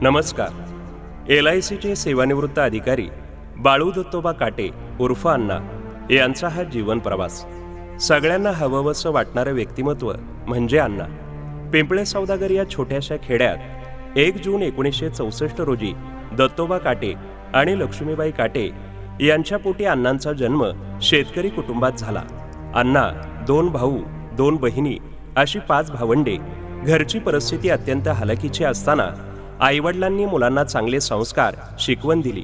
नमस्कार. LICचे सेवानिवृत्त अधिकारी बाळू दत्तोबा काटे उर्फ अण्णा यांचा हा जीवन प्रवास. सगळ्यांना हवंवसं वाटणारं व्यक्तिमत्व म्हणजे अण्णा. पिंपळे सौदागर या छोट्याशा खेड्यात 1 जून 1964 रोजी दत्तोबा काटे आणि लक्ष्मीबाई काटे यांच्या पोटी अण्णांचा जन्म शेतकरी कुटुंबात झाला. अण्णा 2 भाऊ 2 बहिणी अशी 5 भावंडे. घरची परिस्थिती अत्यंत हलाखीची असताना आईवडिलांनी मुलांना चांगले संस्कार शिकवण दिली.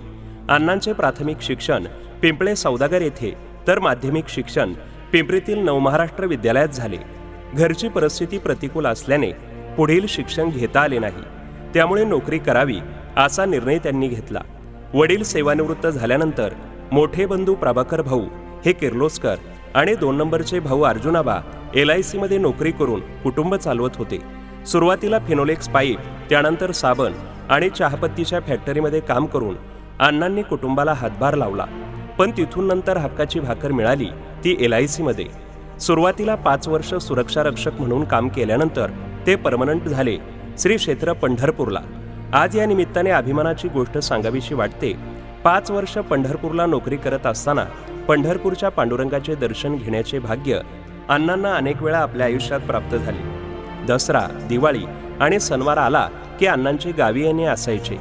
अण्णांचे प्राथमिक शिक्षण पिंपळे सौदागर येथे तर माध्यमिक शिक्षण पिंपरीतील नवमहाराष्ट्र विद्यालयात झाले. घरची परिस्थिती प्रतिकूल असल्याने पुढील शिक्षण घेता आले नाही. त्यामुळे नोकरी करावी असा निर्णय त्यांनी घेतला. वडील सेवानिवृत्त झाल्यानंतर मोठे बंधू प्रभाकर भाऊ हे किर्लोस्कर आणि 2 नंबरचे भाऊ अर्जुनाबा LICमध्ये नोकरी करून कुटुंब चालवत होते. सुरुवातीला फिनोलेक्स पाईप, त्यानंतर साबण आणि चहापत्तीच्या फॅक्टरीमध्ये काम करून अण्णांनी कुटुंबाला हातभार लावला. पण तिथून नंतर हक्काची भाकर मिळाली ती LICमध्ये. सुरुवातीला 5 वर्ष सुरक्षा रक्षक म्हणून काम केल्यानंतर ते परमनंट झाले श्री क्षेत्र पंढरपूरला. आज या निमित्ताने अभिमानाची गोष्ट सांगावीशी वाटते. 5 वर्ष पंढरपूरला नोकरी करत असताना पंढरपूरच्या पांडुरंगाचे दर्शन घेण्याचे भाग्य अण्णांना अनेक वेळा आपल्या आयुष्यात प्राप्त झाले. दसरा, दिवाळी आणि सणवार आला की अण्णांचे गावी येणे असायचे.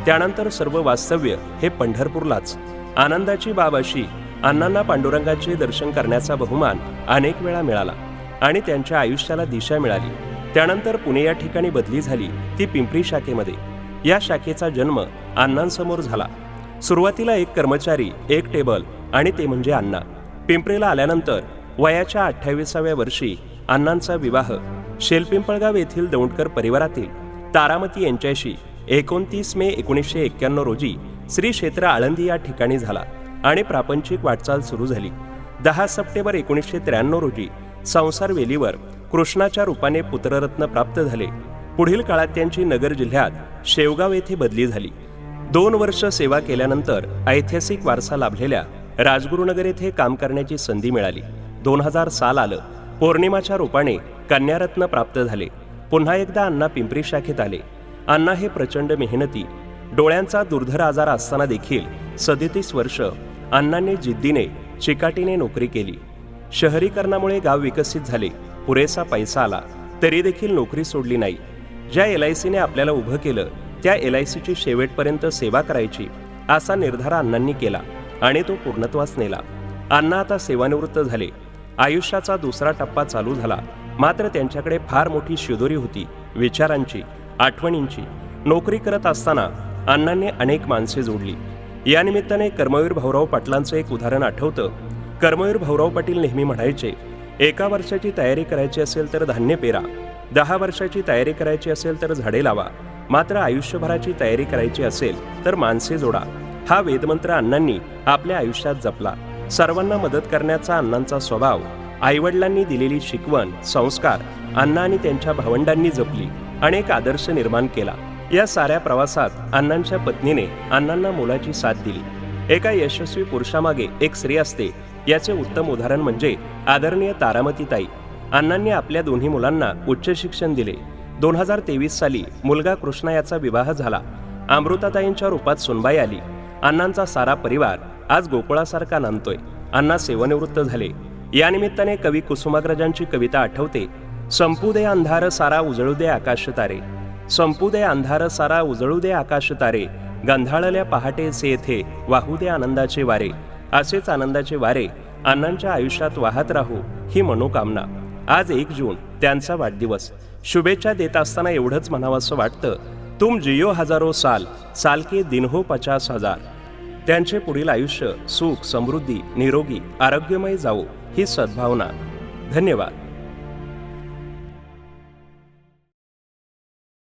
त्यानंतर सर्व वास्तव्य हे पंढरपूरलाच. आनंदाची बाब अशी अण्णांना पांडुरंगाचे दर्शन करण्याचा बहुमान अनेक वेळा मिळाला आणि त्यांच्या आयुष्याला दिशा मिळाली. त्यानंतर पुणे या ठिकाणी बदली झाली ती पिंपरी शाखेमध्ये. या शाखेचा जन्म अण्णांसमोर झाला. सुरुवातीला 1 कर्मचारी 1 टेबल आणि ते म्हणजे अण्णा. पिंपरीला आल्यानंतर वयाच्या 28व्या वर्षी अण्णांचा विवाह शेलपिंपळगाव येथील दौंडकर परिवारातील तारामती यांच्याशी 29 मे 1991 रोजी श्री क्षेत्र आळंदी या ठिकाणी झाला आणि प्रापंचिक वाटचाल सुरू झाली. 10 सप्टेंबर 1993 रोजी संसार वेलीवर कृष्णाच्या रूपाने पुत्ररत्न प्राप्त झाले. पुढील काळात त्यांची नगर जिल्ह्यात शेवगाव येथे बदली झाली. 2 वर्ष सेवा केल्यानंतर ऐतिहासिक वारसा लाभलेल्या राजगुरुनगर येथे काम करण्याची संधी मिळाली. 2000 साल आलं. पौर्णिमाच्या रूपाने कन्यारत्न प्राप्त झाले. पुन्हा एकदा अण्णा पिंपरी शाखेत आले. अण्णा हे प्रचंड मेहनती. डोळ्यांचा दुर्धर आजार असताना देखील 37 वर्ष अण्णांनी जिद्दीने चिकाटीने नोकरी केली. शहरीकरणामुळे गाव विकसित झाले. पुरेसा पैसा आला तरी देखील नोकरी सोडली नाही. ज्या LICने आपल्याला उभं केलं त्या LICची शेवटपर्यंत सेवा करायची असा निर्धार अण्णांनी केला आणि तो पूर्णत्वास नेला. अण्णा आता सेवानिवृत्त झाले. आयुष्याचा दुसरा टप्पा चालू झाला. मात्र त्यांच्याकडे फार मोठी शिदोरी होती, विचारांची, आठवणींची. नोकरी करत असताना अण्णांनी अनेक माणसे जोडली. या निमित्ताने कर्मवीर भाऊराव पाटलांचं एक उदाहरण आठवतं. कर्मवीर भाऊराव पाटील नेहमी म्हणायचे, 1 वर्षाची तयारी करायची असेल तर धान्य पेरा, 10 वर्षाची तयारी करायची असेल तर झाडे लावा, मात्र आयुष्यभराची तयारी करायची असेल तर माणसे जोडा. हा वेदमंत्र अण्णांनी आपल्या आयुष्यात जपला. सर्वांना मदत करण्याचा अण्णांचा स्वभाव, आईवडिलांनी दिलेली शिकवण, संस्कार अण्णा आणि त्यांच्या भावंडांनी जपली आणि एक आदर्श निर्माण केला. या साऱ्या प्रवासात अण्णांच्या पत्नीने अण्णांना मोलाची साथ दिली. एका यशस्वी पुरुषामागे एक स्त्री असते याचे उत्तम उदाहरण म्हणजे आदरणीय तारामती ताई. अण्णांनी आपल्या 2 मुलांना उच्च शिक्षण दिले. 2023 साली मुलगा कृष्णा याचा विवाह झाला. अमृताताईंच्या रूपात सुनबाई आली. अण्णांचा सारा परिवार आज गोकुळासारखा नांदतोय. अण्णा सेवानिवृत्त झाले. या निमित्ताने कवी कुसुमाग्रजांची कविता आठवते. संपू दे अंधार सारा उजळू दे आकाश तारे, संपू दे अंधार सारा उजळू दे आकाश तारे, गंधाळल्या पहाटेचे येथे वाहू दे आनंदाचे वारे. असेच आनंदाचे वारे अण्णांच्या आयुष्यात वाहत राहू ही मनोकामना. आज 1 जून त्यांचा वाढदिवस. शुभेच्छा देत असताना एवढंच म्हणावंसं वाटतं, तुम जियो हजारो साल, साल के दिन हो 50,000. त्यांचे पुढील आयुष्य सुख, समृद्धी, निरोगी, आरोग्यमय जावो ही सद्भावना. धन्यवाद.